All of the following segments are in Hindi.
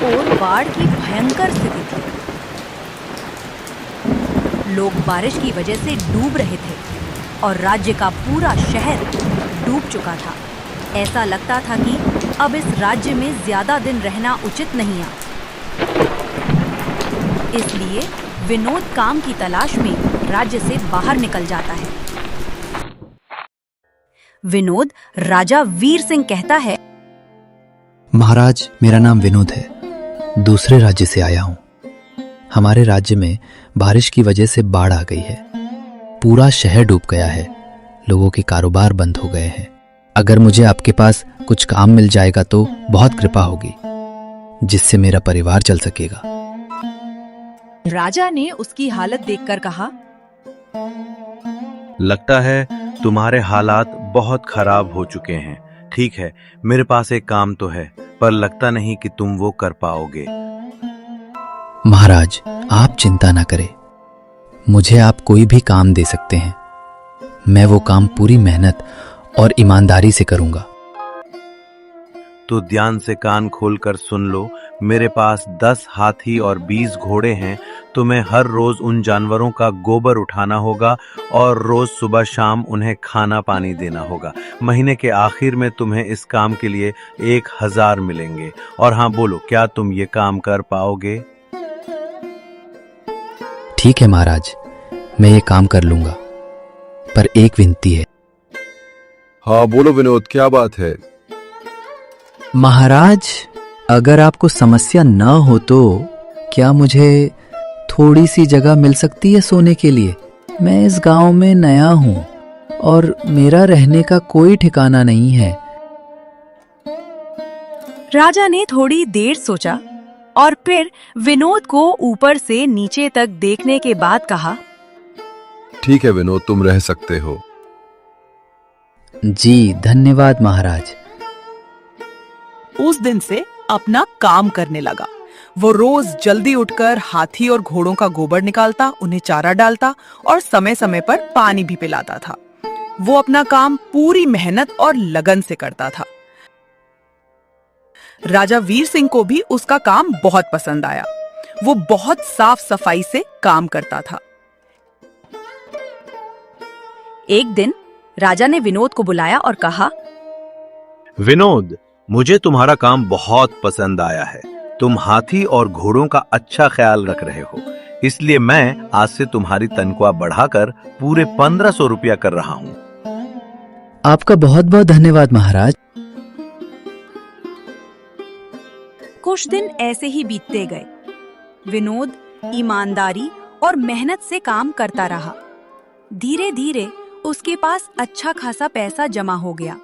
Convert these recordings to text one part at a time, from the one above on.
ओर बाढ़ की भयंकर स्थिति थी। लोग बारिश की वजह से डूब रहे थे और राज्य का पूरा शहर डूब चुका था। ऐसा लगता था कि अब इस राज्य में ज्यादा दिन रहना उचित नहीं है। इसलिए विनोद काम की तलाश में राज्य से बाहर निकल जाता है। विनोद राजा वीर सिंह कहता है, महाराज, मेरा नाम विनोद है, दूसरे राज्य से आया हूं। हमारे राज्य में बारिश की वजह से बाढ़ आ गई है। पूरा शहर डूब गया है, लोगों के कारोबार बंद हो गए हैं। अगर मुझे आपके पास कुछ काम मिल जाएगा तो बहुत कृपा होगी, जिससे मेरा परिवार चल सकेगा। राजा ने उसकी हालत देखकर कहा, लगता है तुम्हारे हालात बहुत खराब हो चुके हैं। ठीक है, मेरे पास एक काम तो है, पर लगता नहीं कि तुम वो कर पाओगे। महाराज, आप चिंता ना करें, मुझे आप कोई भी काम दे सकते हैं। मैं वो काम पूरी मेहनत और ईमानदारी से करूंगा। तो ध्यान से कान खोलकर सुन लो, मेरे पास 10 हाथी और 20 घोड़े हैं। तुम्हें हर रोज उन जानवरों का गोबर उठाना होगा और रोज सुबह शाम उन्हें खाना पानी देना होगा। महीने के आखिर में तुम्हें इस काम के लिए 1000 मिलेंगे। और हाँ, बोलो, क्या तुम ये काम कर पाओगे? ठीक है महाराज, मैं ये काम कर लूंगा, पर एक विनती है। हाँ बोलो विनोद, क्या बात है? महाराज, अगर आपको समस्या न हो तो क्या मुझे थोड़ी सी जगह मिल सकती है सोने के लिए? मैं इस गांव में नया हूं और मेरा रहने का कोई ठिकाना नहीं है। राजा ने थोड़ी देर सोचा और फिर विनोद को ऊपर से नीचे तक देखने के बाद कहा, ठीक है विनोद, तुम रह सकते हो। जी धन्यवाद महाराज। उस दिन से अपना काम करने लगा। वो रोज जल्दी उठकर हाथी और घोड़ों का गोबर निकालता, उन्हें चारा डालता और समय समय पर पानी भी पिलाता था। वो अपना काम पूरी मेहनत और लगन से करता था। राजा वीर सिंह को भी उसका काम बहुत पसंद आया। वो बहुत साफ सफाई से काम करता था। एक दिन राजा ने विनोद को बुलाया और कहा, विनोद, मुझे तुम्हारा काम बहुत पसंद आया है। तुम हाथी और घोड़ों का अच्छा ख्याल रख रहे हो, इसलिए मैं आज से तुम्हारी तनख्वाह बढ़ाकर पूरे 1500 रुपया कर रहा हूँ। आपका बहुत बहुत धन्यवाद महाराज। कुछ दिन ऐसे ही बीतते गए। विनोद ईमानदारी और मेहनत से काम करता रहा। धीरे धीरे उसके पास अच्छा खासा पैसा जमा हो गया।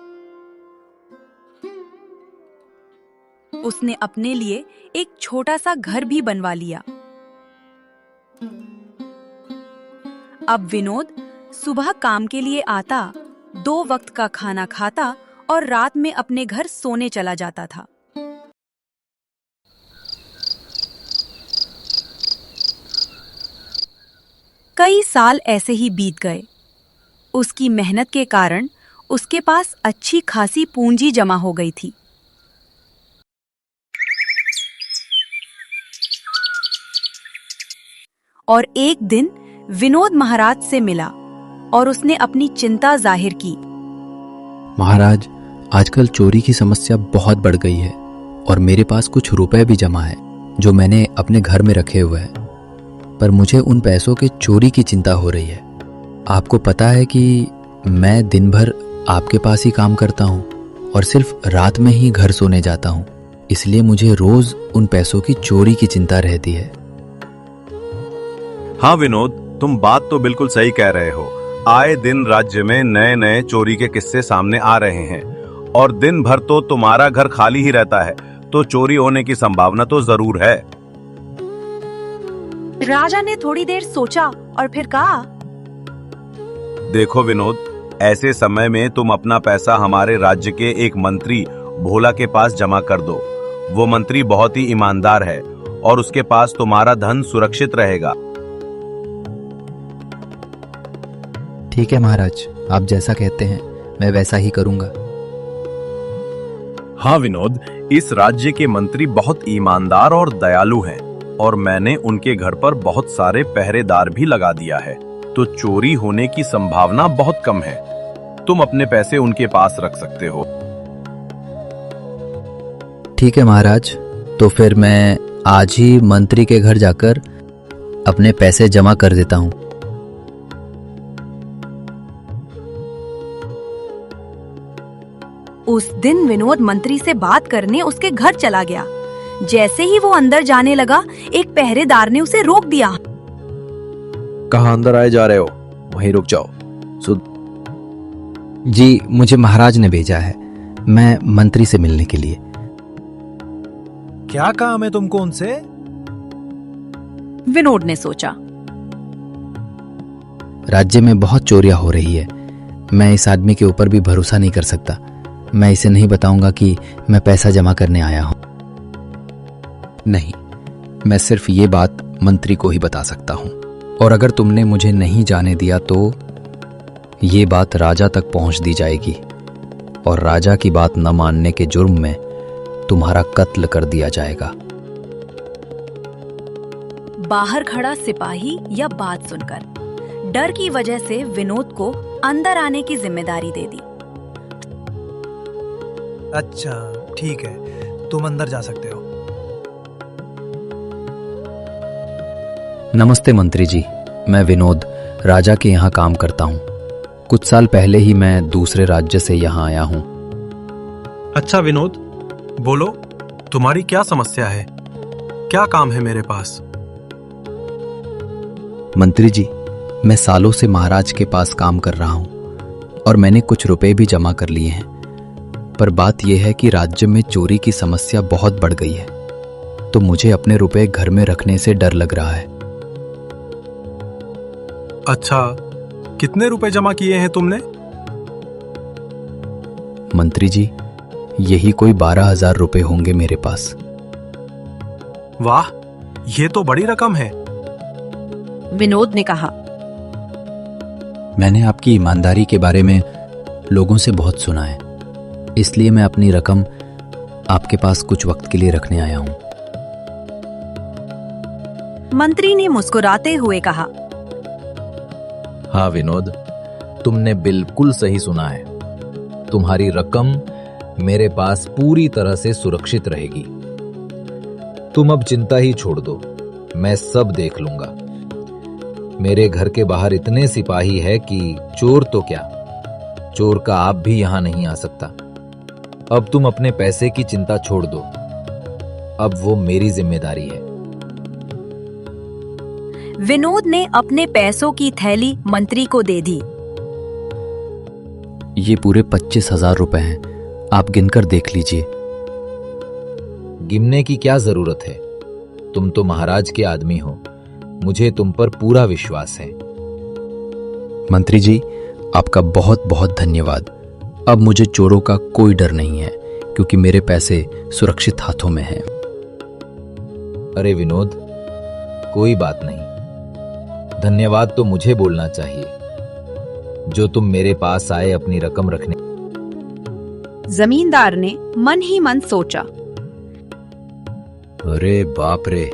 उसने अपने लिए एक छोटा सा घर भी बनवा लिया। अब विनोद सुबह काम के लिए आता, 2 वक्त का खाना खाता और रात में अपने घर सोने चला जाता था। कई साल ऐसे ही बीत गए। उसकी मेहनत के कारण उसके पास अच्छी खासी पूंजी जमा हो गई थी। और एक दिन विनोद महाराज से मिला और उसने अपनी चिंता जाहिर की। महाराज, आजकल चोरी की समस्या बहुत बढ़ गई है और मेरे पास कुछ रुपए भी जमा है जो मैंने अपने घर में रखे हुए हैं, पर मुझे उन पैसों के चोरी की चिंता हो रही है। आपको पता है कि मैं दिन भर आपके पास ही काम करता हूँ और सिर्फ रात में ही घर सोने जाता हूँ, इसलिए मुझे रोज उन पैसों की चोरी की चिंता रहती है। हाँ विनोद, तुम बात तो बिल्कुल सही कह रहे हो। आए दिन राज्य में नए नए चोरी के किस्से सामने आ रहे हैं और दिन भर तो तुम्हारा घर खाली ही रहता है, तो चोरी होने की संभावना तो जरूर है। राजा ने थोड़ी देर सोचा और फिर कहा, देखो विनोद, ऐसे समय में तुम अपना पैसा हमारे राज्य के एक मंत्री भोला के पास जमा कर दो। वो मंत्री बहुत ही ईमानदार है और उसके पास तुम्हारा धन सुरक्षित रहेगा। ठीक है महाराज, आप जैसा कहते हैं मैं वैसा ही करूंगा। हाँ विनोद, इस राज्य के मंत्री बहुत ईमानदार और दयालु हैं और मैंने उनके घर पर बहुत सारे पहरेदार भी लगा दिया है, तो चोरी होने की संभावना बहुत कम है। तुम अपने पैसे उनके पास रख सकते हो। ठीक है महाराज, तो फिर मैं आज ही मंत्री के घर जाकर अपने पैसे जमा कर देता हूँ। उस दिन विनोद मंत्री से बात करने उसके घर चला गया। जैसे ही वो अंदर जाने लगा, एक पहरेदार ने उसे रोक दिया। कहाँ अंदर आए जा रहे हो? वहीं रुक जाओ। जी, मुझे महाराज ने भेजा है, मैं मंत्री से मिलने के लिए। क्या काम है तुमको उनसे? विनोद ने सोचा। राज्य में बहुत चोरियां हो रही है, मैं इस आदमी के ऊपर भी भरोसा नहीं कर सकता। मैं इसे नहीं बताऊंगा कि मैं पैसा जमा करने आया हूं। नहीं, मैं सिर्फ ये बात मंत्री को ही बता सकता हूं, और अगर तुमने मुझे नहीं जाने दिया तो ये बात राजा तक पहुंच दी जाएगी और राजा की बात न मानने के जुर्म में तुम्हारा कत्ल कर दिया जाएगा। बाहर खड़ा सिपाही यह बात सुनकर डर की वजह से विनोद को अंदर आने की जिम्मेदारी दे दी। अच्छा ठीक है, तुम अंदर जा सकते हो। नमस्ते मंत्री जी, मैं विनोद राजा के यहाँ काम करता हूँ। कुछ साल पहले ही मैं दूसरे राज्य से यहाँ आया हूँ। अच्छा विनोद, बोलो तुम्हारी क्या समस्या है? क्या काम है मेरे पास? मंत्री जी, मैं सालों से महाराज के पास काम कर रहा हूँ और मैंने कुछ रुपए भी जमा कर लिए हैं, पर बात यह है कि राज्य में चोरी की समस्या बहुत बढ़ गई है, तो मुझे अपने रुपए घर में रखने से डर लग रहा है। अच्छा, कितने रुपए जमा किए हैं तुमने? मंत्री जी, यही कोई 12,000 रुपए होंगे मेरे पास। वाह, ये तो बड़ी रकम है। विनोद ने कहा। मैंने आपकी ईमानदारी के बारे में लोगों से बहुत सुना है, इसलिए मैं अपनी रकम आपके पास कुछ वक्त के लिए रखने आया हूं। मंत्री ने मुस्कुराते हुए कहा। हाँ विनोद, तुमने बिल्कुल सही सुना है। तुम्हारी रकम मेरे पास पूरी तरह से सुरक्षित रहेगी। तुम अब चिंता ही छोड़ दो, मैं सब देख लूंगा। मेरे घर के बाहर इतने सिपाही है कि चोर तो क्या, चोर का आप भी यहां नहीं आ सकता। अब तुम अपने पैसे की चिंता छोड़ दो, अब वो मेरी जिम्मेदारी है। विनोद ने अपने पैसों की थैली मंत्री को दे दी। ये पूरे 25,000 रुपए हैं, आप गिनकर देख लीजिए। गिनने की क्या जरूरत है? तुम तो महाराज के आदमी हो, मुझे तुम पर पूरा विश्वास है। मंत्री जी, आपका बहुत बहुत धन्यवाद। अब मुझे चोरों का कोई डर नहीं है, क्योंकि मेरे पैसे सुरक्षित हाथों में हैं। अरे विनोद, कोई बात नहीं, धन्यवाद तो मुझे बोलना चाहिए, जो तुम मेरे पास आए अपनी रकम रखने। जमींदार ने मन ही मन सोचा। अरे बाप रे,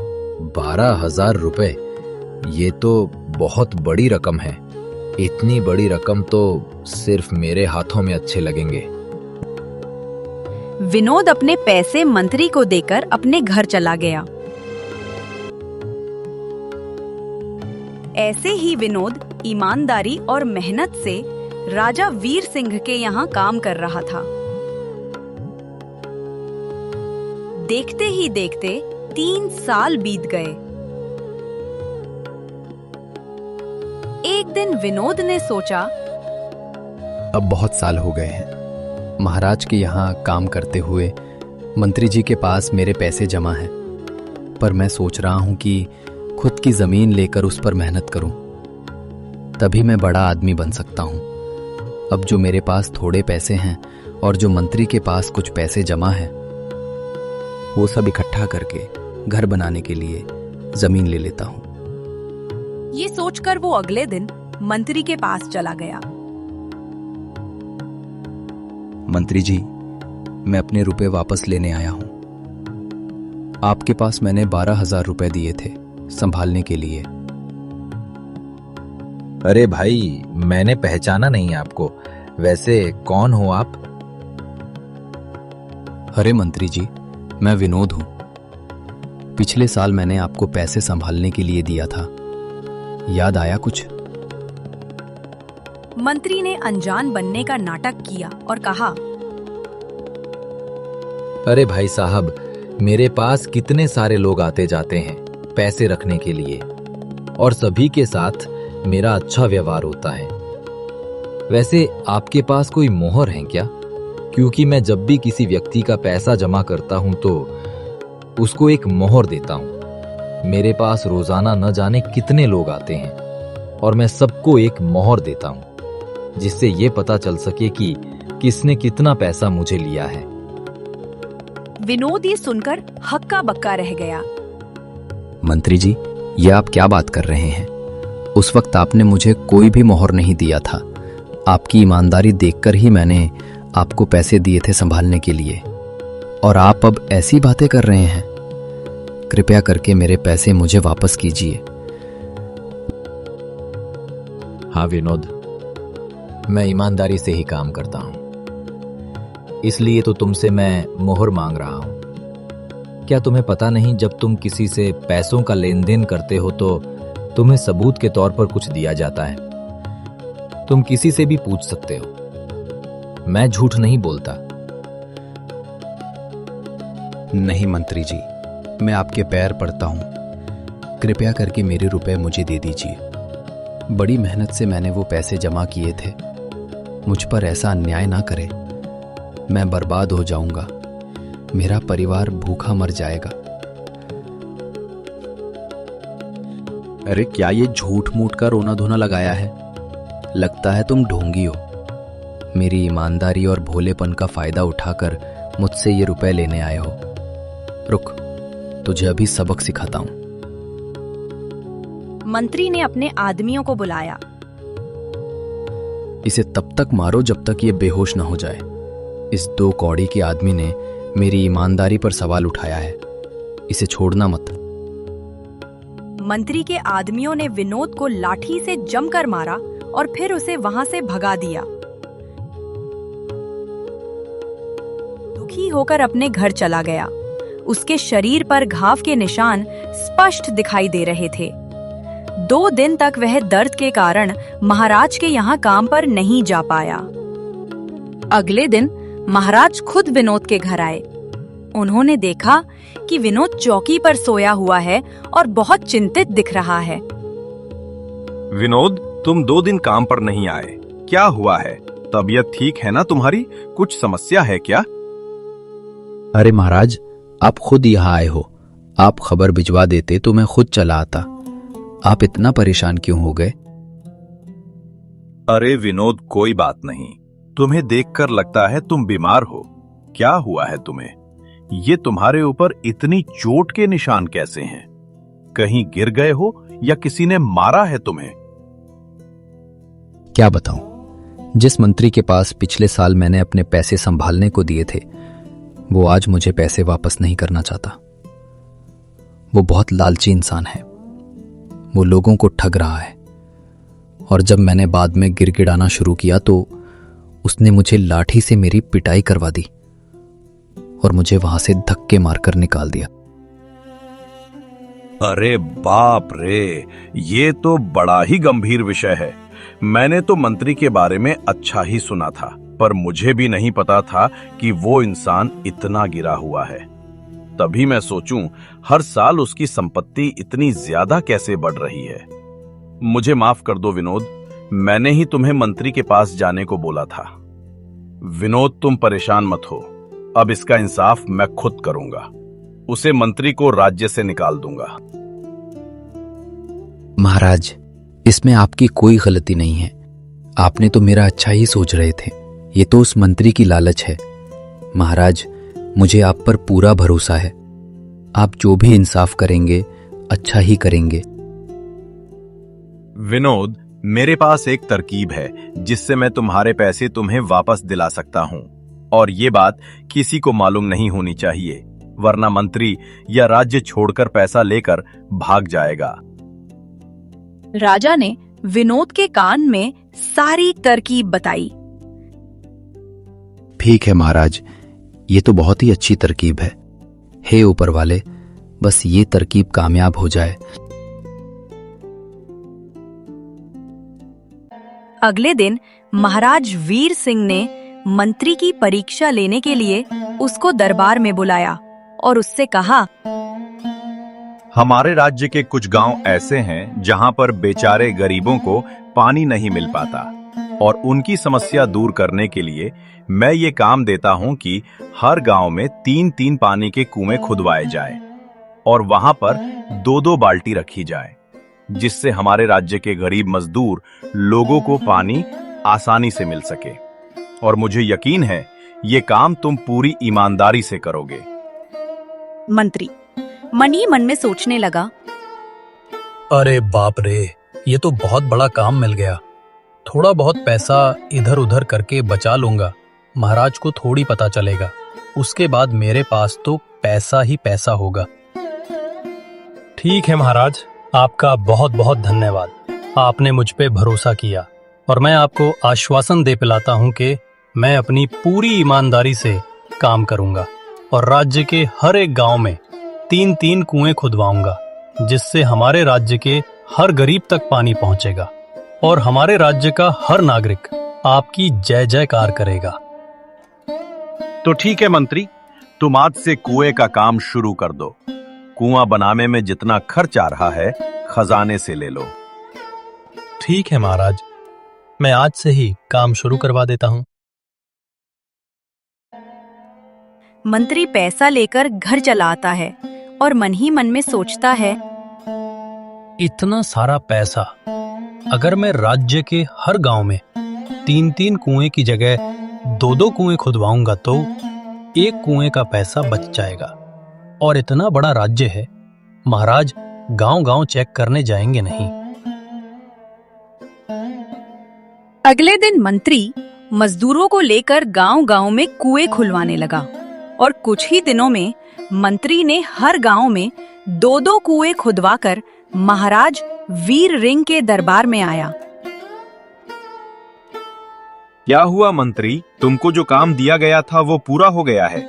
12,000 रुपए, ये तो बहुत बड़ी रकम है। इतनी बड़ी रकम तो सिर्फ मेरे हाथों में अच्छे लगेंगे। विनोद अपने पैसे मंत्री को देकर अपने घर चला गया। ऐसे ही विनोद ईमानदारी और मेहनत से राजा वीर सिंह के यहाँ काम कर रहा था। देखते ही देखते 3 साल बीत गए। एक दिन विनोद ने सोचा, अब बहुत साल हो गए हैं महाराज के यहाँ काम करते हुए। मंत्री जी के पास मेरे पैसे जमा हैं, पर मैं सोच रहा हूँ कि खुद की जमीन लेकर उस पर मेहनत करूं, तभी मैं बड़ा आदमी बन सकता हूं। अब जो मेरे पास थोड़े पैसे हैं और जो मंत्री के पास कुछ पैसे जमा हैं, वो सब इकट्ठा करके घर बनाने के लिए जमीन ले लेता हूं। ये सोचकर वो अगले दिन मंत्री के पास चला गया। मंत्री जी, मैं अपने रुपए वापस लेने आया हूं। आपके पास मैंने 12,000 रुपए दिए थे संभालने के लिए। अरे भाई, मैंने पहचाना नहीं आपको। वैसे कौन हो आप? अरे मंत्री जी, मैं विनोद हूं। पिछले साल मैंने आपको पैसे संभालने के लिए दिया था, याद आया कुछ? मंत्री ने अनजान बनने का नाटक किया और कहा, अरे भाई साहब, मेरे पास कितने सारे लोग आते जाते हैं पैसे रखने के लिए, और सभी के साथ मेरा अच्छा व्यवहार होता है। वैसे आपके पास कोई मोहर है क्या? क्योंकि मैं जब भी किसी व्यक्ति का पैसा जमा करता हूं तो उसको एक मोहर देता हूं। मेरे पास रोजाना न जाने कितने लोग आते हैं और मैं सबको एक मोहर देता हूं, जिससे ये पता चल सके कि किसने कितना पैसा मुझे लिया है। विनोद ये सुनकर हक्का बक्का रह गया। मंत्री जी, ये आप क्या बात कर रहे हैं? उस वक्त आपने मुझे कोई भी मोहर नहीं दिया था। आपकी ईमानदारी देखकर ही मैंने आपको पैसे दिए थे संभालने के लिए, और आप अब ऐसी बातें कर रहे हैं। कृपया करके मेरे पैसे मुझे वापस कीजिए। हाँ विनोद, मैं ईमानदारी से ही काम करता हूं, इसलिए तो तुमसे मैं मोहर मांग रहा हूं। क्या तुम्हें पता नहीं, जब तुम किसी से पैसों का लेन देन करते हो तो तुम्हें सबूत के तौर पर कुछ दिया जाता है। तुम किसी से भी पूछ सकते हो, मैं झूठ नहीं बोलता। नहीं मंत्री जी, मैं आपके पैर पड़ता हूं। कृपया करके मेरे रुपए मुझे दे दीजिए। बड़ी मेहनत से मैंने वो पैसे जमा किए थे। मुझ पर ऐसा अन्याय ना करें। मैं बर्बाद हो जाऊंगा, मेरा परिवार भूखा मर जाएगा। अरे क्या ये झूठ मूठ का रोना धोना लगाया है? लगता है तुम ढोंगी हो। मेरी ईमानदारी और भोलेपन का फायदा उठाकर मुझसे ये रुपए लेने आए हो। रुक, तुझे अभी सबक सिखाता हूं। मंत्री ने अपने आदमियों को बुलाया। इसे तब तक मारो जब तक ये बेहोश न हो जाए। इस 2 कौड़ी के आदमी ने मेरी ईमानदारी पर सवाल उठाया है। इसे छोड़ना मत। मंत्री के आदमियों ने विनोद को लाठी से जमकर मारा और फिर उसे वहां से भगा दिया। दुखी होकर अपने घर चला गया। उसके शरीर पर घाव के निशान स्पष्ट दिखाई दे रहे थे। 2 दिन तक वह दर्द के कारण महाराज के यहाँ काम पर नहीं जा पाया। अगले दिन महाराज खुद विनोद के घर आए। उन्होंने देखा कि विनोद चौकी पर सोया हुआ है और बहुत चिंतित दिख रहा है। विनोद, तुम 2 दिन काम पर नहीं आए, क्या हुआ है? तबीयत ठीक है ना तुम्हारी? कुछ समस्या है क्या? अरे महाराज, आप खुद यहाँ आए हो। आप खबर भिजवा देते तो मैं खुद चला आता। आप इतना परेशान क्यों हो गए? अरे विनोद, कोई बात नहीं। तुम्हें देखकर लगता है तुम बीमार हो। क्या हुआ है तुम्हें? ये तुम्हारे ऊपर इतनी चोट के निशान कैसे हैं? कहीं गिर गए हो या किसी ने मारा है तुम्हें? क्या बताऊं, जिस मंत्री के पास पिछले साल मैंने अपने पैसे संभालने को दिए थे, वो आज मुझे पैसे वापस नहीं करना चाहता। वो बहुत लालची इंसान है। वो लोगों को ठग रहा है, और जब मैंने बाद में गिड़गिड़ाना शुरू किया तो उसने मुझे लाठी से मेरी पिटाई करवा दी और मुझे वहां से धक्के मारकर निकाल दिया। अरे बाप रे, ये तो बड़ा ही गंभीर विषय है। मैंने तो मंत्री के बारे में अच्छा ही सुना था, पर मुझे भी नहीं पता था कि वो इंसान इतना गिरा हुआ है। तभी मैं सोचूं, हर साल उसकी संपत्ति इतनी ज्यादा कैसे बढ़ रही है। मुझे माफ कर दो विनोद, मैंने ही तुम्हें मंत्री के पास जाने को बोला था। विनोद, तुम परेशान मत हो, अब इसका इंसाफ मैं खुद करूंगा। उसे मंत्री को राज्य से निकाल दूंगा। महाराज, इसमें आपकी कोई गलती नहीं है। आपने तो मेरा अच्छा ही सोच रहे थे। ये तो उस मंत्री की लालच है। महाराज, मुझे आप पर पूरा भरोसा है। आप जो भी इंसाफ करेंगे अच्छा ही करेंगे। विनोद, मेरे पास एक तरकीब है जिससे मैं तुम्हारे पैसे तुम्हें वापस दिला सकता हूं। और ये बात किसी को मालूम नहीं होनी चाहिए, वरना मंत्री या राज्य छोड़कर पैसा लेकर भाग जाएगा। राजा ने विनोद के कान में सारी तरकीब बताई। ठीक है महाराज, ये तो बहुत ही अच्छी तरकीब है। हे ऊपर वाले, बस ये तरकीब कामयाब हो जाए। अगले दिन महाराज वीर सिंह ने मंत्री की परीक्षा लेने के लिए उसको दरबार में बुलाया और उससे कहा, हमारे राज्य के कुछ गांव ऐसे हैं जहां पर बेचारे गरीबों को पानी नहीं मिल पाता, और उनकी समस्या दूर करने के लिए मैं ये काम देता हूं कि हर गांव में 3-3 पानी के कुएं खुदवाए जाए और वहां पर 2-2 बाल्टी रखी जाए, जिससे हमारे राज्य के गरीब मजदूर लोगों को पानी आसानी से मिल सके। और मुझे यकीन है ये काम तुम पूरी ईमानदारी से करोगे। मंत्री मन ही मन में सोचने लगा, अरे बाप रे, ये तो बहुत बड़ा काम मिल गया। थोड़ा बहुत पैसा इधर उधर करके बचा लूंगा, महाराज को थोड़ी पता चलेगा, उसके बाद मेरे पास तो पैसा ही पैसा होगा। ठीक है महाराज, आपका बहुत बहुत धन्यवाद। आपने मुझ पे भरोसा किया और मैं आपको आश्वासन दे पिलाता हूं कि मैं अपनी पूरी ईमानदारी से काम करूंगा और राज्य के हर एक गांव में 3-3 कुएं खुदवाऊंगा, जिससे हमारे राज्य के हर गरीब तक पानी पहुंचेगा और हमारे राज्य का हर नागरिक आपकी जय जयकार करेगा। तो ठीक है मंत्री, तुम आज से कुएं का काम शुरू कर दो। कुआं बनाने में जितना खर्च आ रहा है खजाने से ले लो। ठीक है महाराज, मैं आज से ही काम शुरू करवा देता हूं। मंत्री पैसा लेकर घर चला आता है और मन ही मन में सोचता है, इतना सारा पैसा अगर मैं राज्य के हर गांव में 3-3 कुएं की जगह 2-2 कुएं खुदवाऊंगा तो एक कुएं का पैसा बच जाएगा। और इतना बड़ा राज्य है, महाराज गांव-गांव चेक करने जाएंगे नहीं। अगले दिन मंत्री मजदूरों को लेकर गांव-गांव में कुएं खुलवाने लगा और कुछ ही दिनों में मंत्री ने हर गांव में 2-2 कुएं खुदवाकर महाराज वीर सिंह के दरबार में आया। क्या हुआ मंत्री, तुमको जो काम दिया गया था वो पूरा हो गया है।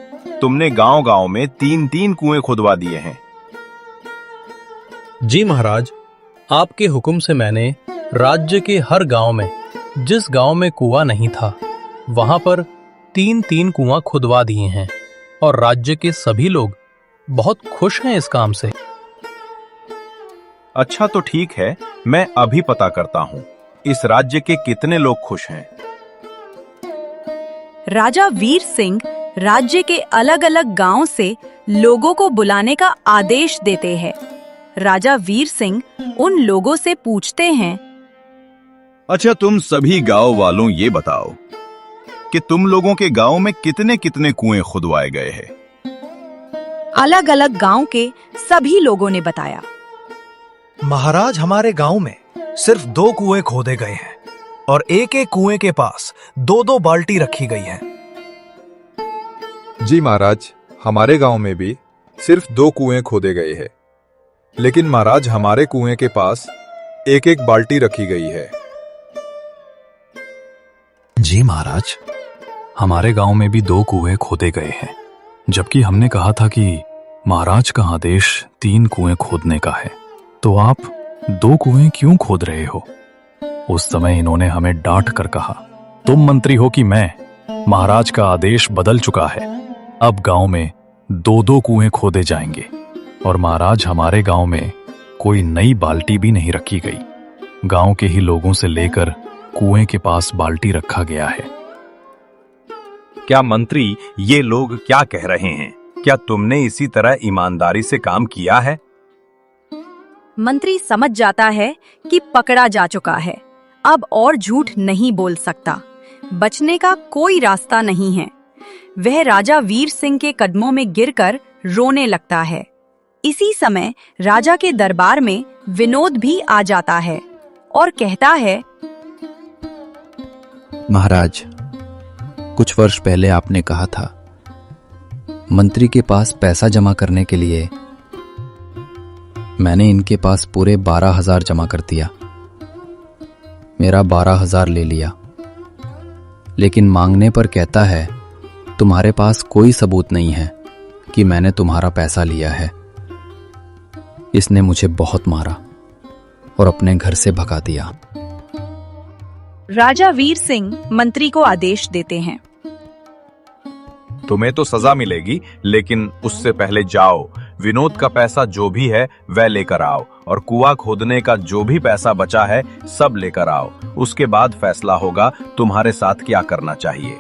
तुमने गांव-गांव में 3-3 कुएं खुदवा दिए हैं। जी महाराज, आपके हुक्म से मैंने राज्य के हर गांव में, जिस गांव में कुआं नहीं था, वहां पर 3-3 कुआं खुदवा दिए हैं और राज्य के सभी लोग बहुत खुश हैं इस काम से। अच्छा तो ठीक है, मैं अभी पता करता हूँ इस राज्य के कितने लोग खुश हैं। राजा वीर सिंह राज्य के अलग अलग गांव से लोगों को बुलाने का आदेश देते हैं। राजा वीर सिंह उन लोगों से पूछते हैं, अच्छा तुम सभी गांव वालों ये बताओ कि तुम लोगों के गांव में कितने कितने कुएं खुदवाए गए हैं। अलग अलग गांव के सभी लोगों ने बताया। महाराज, हमारे गांव में सिर्फ 2 कुएं खोदे गए हैं और एक एक कुएं के पास 2-2 बाल्टी रखी गई है। जी महाराज, हमारे गांव में भी सिर्फ 2 कुएं खोदे गए हैं, लेकिन महाराज हमारे कुएं के पास एक एक बाल्टी रखी गई है। जी महाराज, हमारे गांव में भी 2 कुएं खोदे गए हैं, जबकि हमने कहा था कि महाराज का आदेश 3 कुएं खोदने का है, तो आप 2 कुएं क्यों खोद रहे हो? उस समय इन्होंने हमें डांट कर कहा, तुम मंत्री हो कि मैं? महाराज का आदेश बदल चुका है, अब गांव में 2-2 कुएं खोदे जाएंगे। और महाराज, हमारे गांव में कोई नई बाल्टी भी नहीं रखी गई, गांव के ही लोगों से लेकर कुएं के पास बाल्टी रखा गया है। क्या मंत्री, ये लोग क्या कह रहे हैं? क्या तुमने इसी तरह ईमानदारी से काम किया है? मंत्री समझ जाता है कि पकड़ा जा चुका है, अब और झूठ नहीं बोल सकता, बचने का कोई रास्ता नहीं है। वह राजा वीर सिंह के कदमों में गिरकर रोने लगता है। इसी समय राजा के दरबार में विनोद भी आ जाता है और कहता है, महाराज, कुछ वर्ष पहले आपने कहा था, मंत्री के पास पैसा जमा करने के लिए। मैंने इनके पास पूरे 12,000 जमा कर दिया। मेरा 12,000 ले लिया, लेकिन मांगने पर कहता है तुम्हारे पास कोई सबूत नहीं है कि मैंने तुम्हारा पैसा लिया है। इसने मुझे बहुत मारा और अपने घर से भगा दिया। राजा वीर सिंह मंत्री को आदेश देते हैं, तुम्हें तो सजा मिलेगी, लेकिन उससे पहले जाओ, विनोद का पैसा जो भी है वह लेकर आओ और कुआं खोदने का जो भी पैसा बचा है सब लेकर आओ। उसके बाद फैसला होगा तुम्हारे साथ क्या करना चाहिए।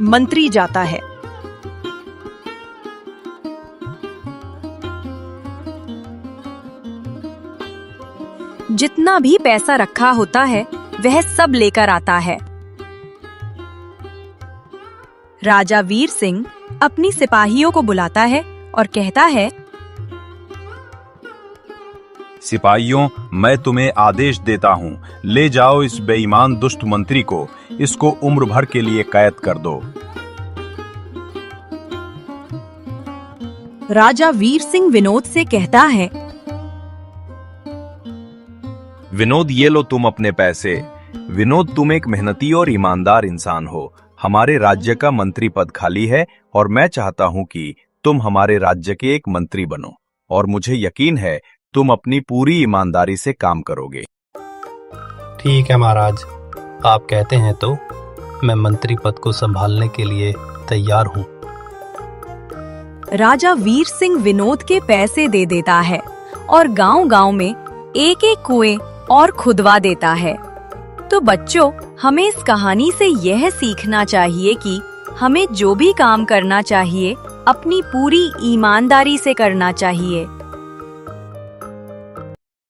मंत्री जाता है। जितना भी पैसा रखा होता है वह सब लेकर आता है। राजा वीर सिंह अपनी सिपाहियों को बुलाता है और कहता है, सिपाहियों, मैं तुम्हें आदेश देता हूँ, ले जाओ इस बेईमान दुष्ट मंत्री को, इसको उम्र भर के लिए कैद कर दो। राजा वीर सिंह विनोद से कहता है, विनोद ये लो तुम अपने पैसे। विनोद तुम एक मेहनती और ईमानदार इंसान हो। हमारे राज्य का मंत्री पद खाली है और मैं चाहता हूं कि तुम हमारे राज्य के एक मंत्री बनो, और मुझे यकीन है तुम अपनी पूरी ईमानदारी से काम करोगे। ठीक है महाराज, आप कहते हैं तो मैं मंत्री पद को संभालने के लिए तैयार हूँ। राजा वीर सिंह विनोद के पैसे दे देता है और गांव-गांव में एक एक कुएं और खुदवा देता है। तो बच्चों, हमें इस कहानी से यह सीखना चाहिए कि हमें जो भी काम करना चाहिए अपनी पूरी ईमानदारी से करना चाहिए।